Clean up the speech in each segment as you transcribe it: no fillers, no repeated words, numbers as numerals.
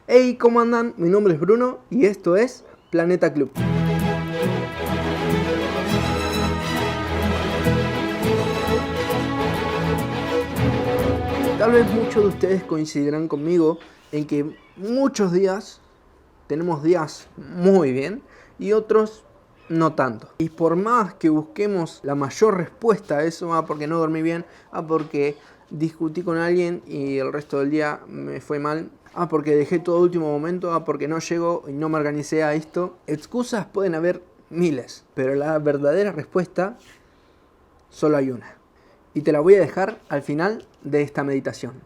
Hey, ¿cómo andan? Mi nombre es Bruno y esto es Planeta Club. Tal vez muchos de ustedes coincidirán conmigo en que muchos días tenemos días muy bien y otros no tanto. Y por más que busquemos la mayor respuesta a eso, porque no dormí bien, porque discutí con alguien y el resto del día me fue mal, porque dejé todo último momento, porque no llego y no me organicé a esto. Excusas pueden haber miles, pero la verdadera respuesta solo hay una. Y te la voy a dejar al final de esta meditación.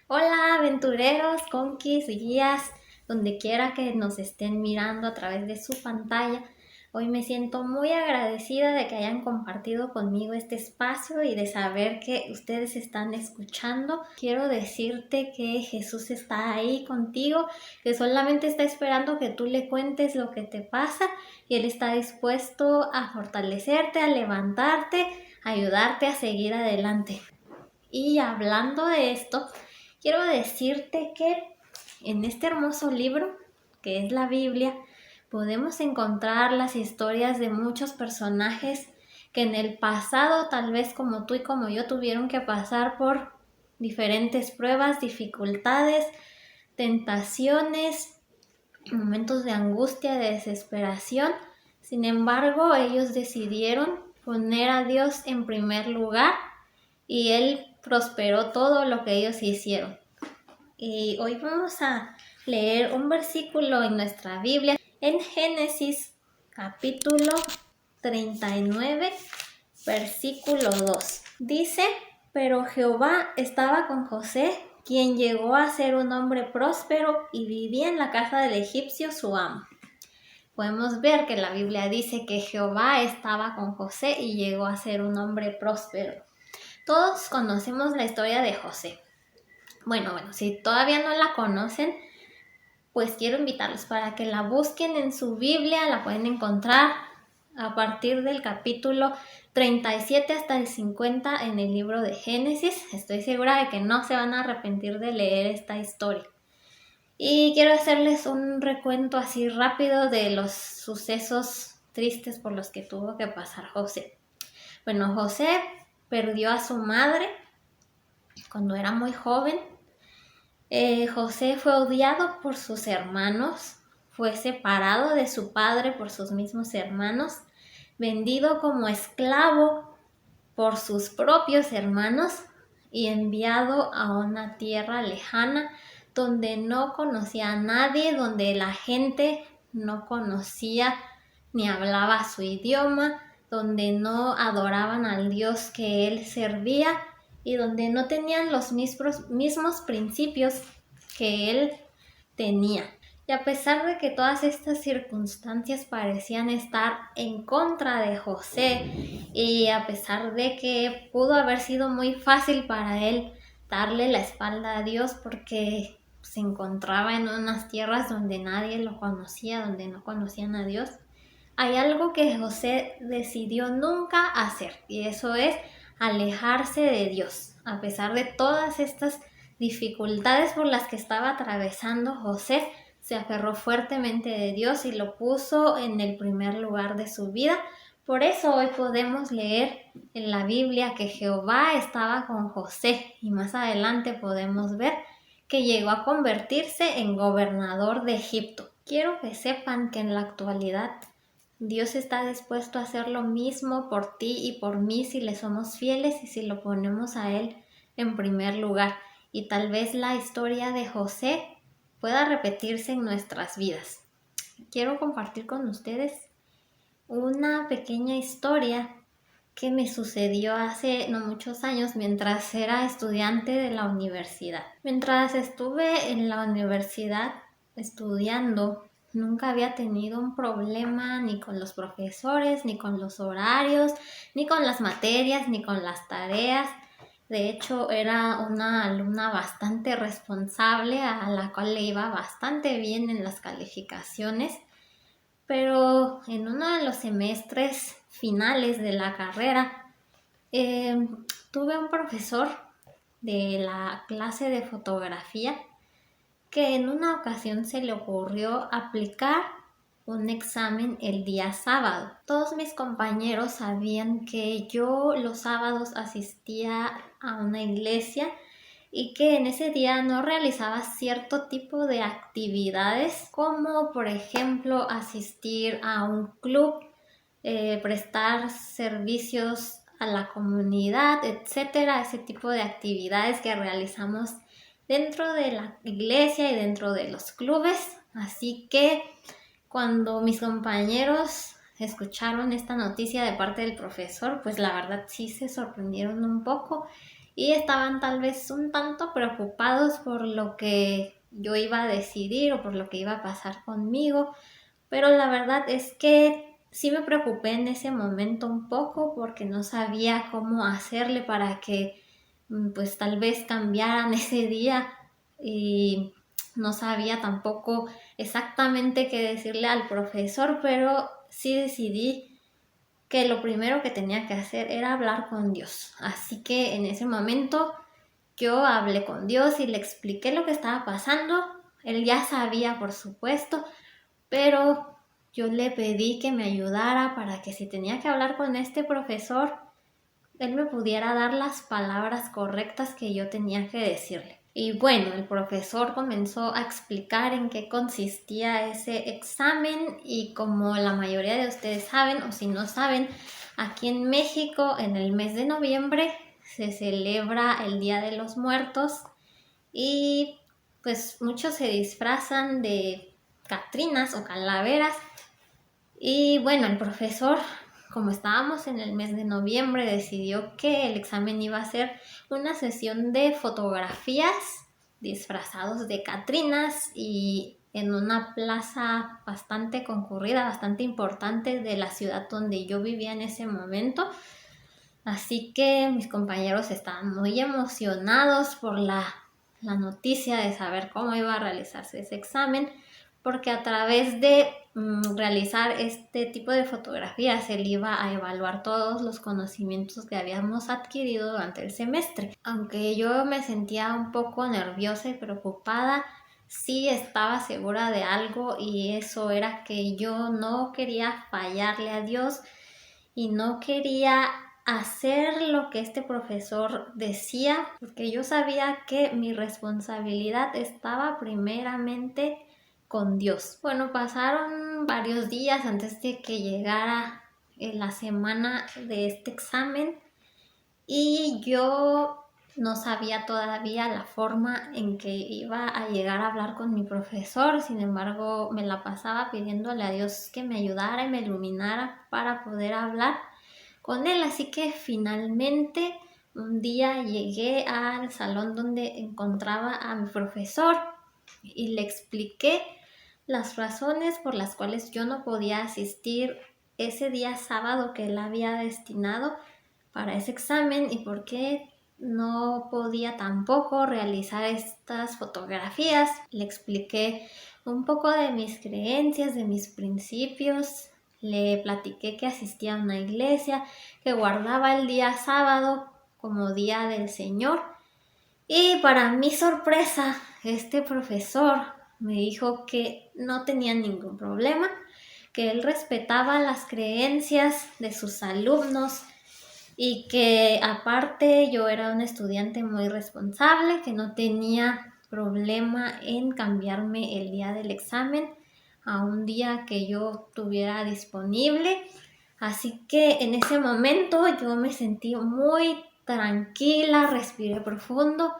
Hola aventureros, conquis y guías, donde quiera que nos estén mirando a través de su pantalla. Hoy me siento muy agradecida de que hayan compartido conmigo este espacio y de saber que ustedes están escuchando. Quiero decirte que Jesús está ahí contigo, que solamente está esperando que tú le cuentes lo que te pasa y Él está dispuesto a fortalecerte, a levantarte, a ayudarte a seguir adelante. Y hablando de esto, quiero decirte que en este hermoso libro, que es la Biblia, podemos encontrar las historias de muchos personajes que en el pasado, tal vez como tú y como yo, tuvieron que pasar por diferentes pruebas, dificultades, tentaciones, momentos de angustia, de desesperación. Sin embargo, ellos decidieron poner a Dios en primer lugar y Él prosperó todo lo que ellos hicieron. Y hoy vamos a leer un versículo en nuestra Biblia, en Génesis capítulo 39, versículo 2. Dice, pero Jehová estaba con José, quien llegó a ser un hombre próspero y vivía en la casa del egipcio su amo. Podemos ver que la Biblia dice que Jehová estaba con José y llegó a ser un hombre próspero. Todos conocemos la historia de José. Bueno, si todavía no la conocen, pues quiero invitarlos para que la busquen en su Biblia, la pueden encontrar a partir del capítulo 37 hasta el 50 en el libro de Génesis. Estoy segura de que no se van a arrepentir de leer esta historia. Y quiero hacerles un recuento así rápido de los sucesos tristes por los que tuvo que pasar José. Bueno, José perdió a su madre cuando era muy joven. José fue odiado por sus hermanos, fue separado de su padre por sus mismos hermanos, vendido como esclavo por sus propios hermanos y enviado a una tierra lejana donde no conocía a nadie, donde la gente no conocía ni hablaba su idioma, donde no adoraban al Dios que él servía y donde no tenían los mismos principios que él tenía. Y a pesar de que todas estas circunstancias parecían estar en contra de José y a pesar de que pudo haber sido muy fácil para él darle la espalda a Dios porque se encontraba en unas tierras donde nadie lo conocía, donde no conocían a Dios, hay algo que José decidió nunca hacer y eso es alejarse de Dios. A pesar de todas estas dificultades por las que estaba atravesando, José se aferró fuertemente de Dios y lo puso en el primer lugar de su vida. Por eso hoy podemos leer en la Biblia que Jehová estaba con José y más adelante podemos ver que llegó a convertirse en gobernador de Egipto. Quiero que sepan que en la actualidad Dios está dispuesto a hacer lo mismo por ti y por mí si le somos fieles y si lo ponemos a Él en primer lugar. Y tal vez la historia de José pueda repetirse en nuestras vidas. Quiero compartir con ustedes una pequeña historia que me sucedió hace no muchos años mientras era estudiante de la universidad. Mientras estuve en la universidad estudiando, nunca había tenido un problema ni con los profesores, ni con los horarios, ni con las materias, ni con las tareas. De hecho, era una alumna bastante responsable a la cual le iba bastante bien en las calificaciones. Pero en uno de los semestres finales de la carrera tuve un profesor de la clase de fotografía que en una ocasión se le ocurrió aplicar un examen el día sábado. Todos mis compañeros sabían que yo los sábados asistía a una iglesia y que en ese día no realizaba cierto tipo de actividades, como por ejemplo asistir a un club, prestar servicios a la comunidad, etcétera, ese tipo de actividades que realizamos dentro de la iglesia y dentro de los clubes. Así que cuando mis compañeros escucharon esta noticia de parte del profesor, pues la verdad sí se sorprendieron un poco y estaban tal vez un tanto preocupados por lo que yo iba a decidir o por lo que iba a pasar conmigo, pero la verdad es que sí me preocupé en ese momento un poco porque no sabía cómo hacerle para que pues tal vez cambiaran ese día y no sabía tampoco exactamente qué decirle al profesor, pero sí decidí que lo primero que tenía que hacer era hablar con Dios. Así que en ese momento yo hablé con Dios y le expliqué lo que estaba pasando. Él ya sabía, por supuesto, pero yo le pedí que me ayudara para que si tenía que hablar con este profesor, él me pudiera dar las palabras correctas que yo tenía que decirle. Y bueno, el profesor comenzó a explicar en qué consistía ese examen y como la mayoría de ustedes saben o si no saben, aquí en México en el mes de noviembre se celebra el Día de los Muertos y pues muchos se disfrazan de catrinas o calaveras y bueno, el profesor, como estábamos en el mes de noviembre, decidió que el examen iba a ser una sesión de fotografías disfrazados de catrinas y en una plaza bastante concurrida, bastante importante de la ciudad donde yo vivía en ese momento. Así que mis compañeros estaban muy emocionados por la noticia de saber cómo iba a realizarse ese examen, porque a través de realizar este tipo de fotografías él iba a evaluar todos los conocimientos que habíamos adquirido durante el semestre. Aunque yo me sentía un poco nerviosa y preocupada, sí estaba segura de algo y eso era que yo no quería fallarle a Dios y no quería hacer lo que este profesor decía, porque yo sabía que mi responsabilidad estaba primeramente con Dios. Bueno, pasaron varios días antes de que llegara la semana de este examen y yo no sabía todavía la forma en que iba a llegar a hablar con mi profesor, sin embargo me la pasaba pidiéndole a Dios que me ayudara y me iluminara para poder hablar con él, así que finalmente un día llegué al salón donde encontraba a mi profesor y le expliqué las razones por las cuales yo no podía asistir ese día sábado que él había destinado para ese examen y por qué no podía tampoco realizar estas fotografías. Le expliqué un poco de mis creencias, de mis principios. Le platiqué que asistía a una iglesia, que guardaba el día sábado como día del Señor. Y para mi sorpresa, este profesor me dijo que no tenía ningún problema, que él respetaba las creencias de sus alumnos y que aparte yo era una estudiante muy responsable, que no tenía problema en cambiarme el día del examen a un día que yo tuviera disponible. Así que en ese momento yo me sentí muy tranquila, respiré profundo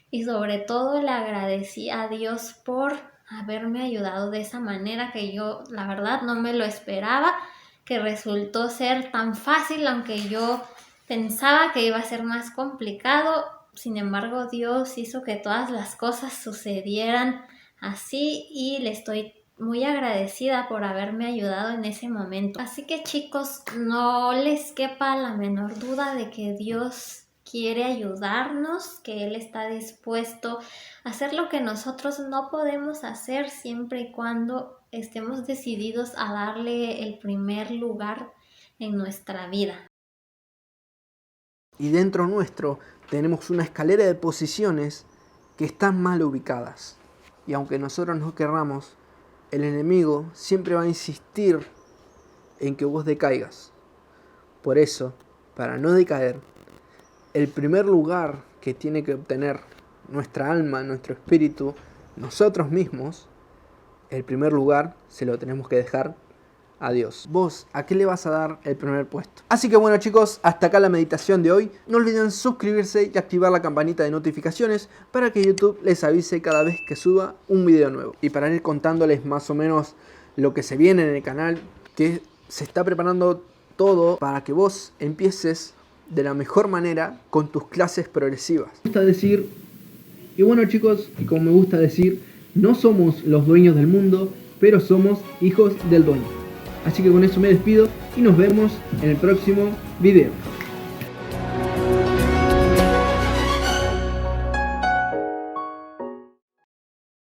y sobre todo le agradecí a Dios por haberme ayudado de esa manera que yo la verdad no me lo esperaba, que resultó ser tan fácil, aunque yo pensaba que iba a ser más complicado. Sin embargo, Dios hizo que todas las cosas sucedieran así y le estoy muy agradecida por haberme ayudado en ese momento. Así que chicos, no les quepa la menor duda de que Dios quiere ayudarnos, que Él está dispuesto a hacer lo que nosotros no podemos hacer siempre y cuando estemos decididos a darle el primer lugar en nuestra vida. Y dentro nuestro tenemos una escalera de posiciones que están mal ubicadas. Y aunque nosotros no querramos, el enemigo siempre va a insistir en que vos decaigas. Por eso, para no decaer, el primer lugar que tiene que obtener nuestra alma, nuestro espíritu, nosotros mismos, el primer lugar se lo tenemos que dejar a Dios. Vos, ¿a qué le vas a dar el primer puesto? Así que bueno, chicos, hasta acá la meditación de hoy. No olviden suscribirse y activar la campanita de notificaciones para que YouTube les avise cada vez que suba un video nuevo. Y para ir contándoles más o menos lo que se viene en el canal, que se está preparando todo para que vos empieces de la mejor manera con tus clases progresivas. Me gusta decir, y bueno, chicos, y como me gusta decir, no somos los dueños del mundo, pero somos hijos del dueño. Así que con eso me despido y nos vemos en el próximo video.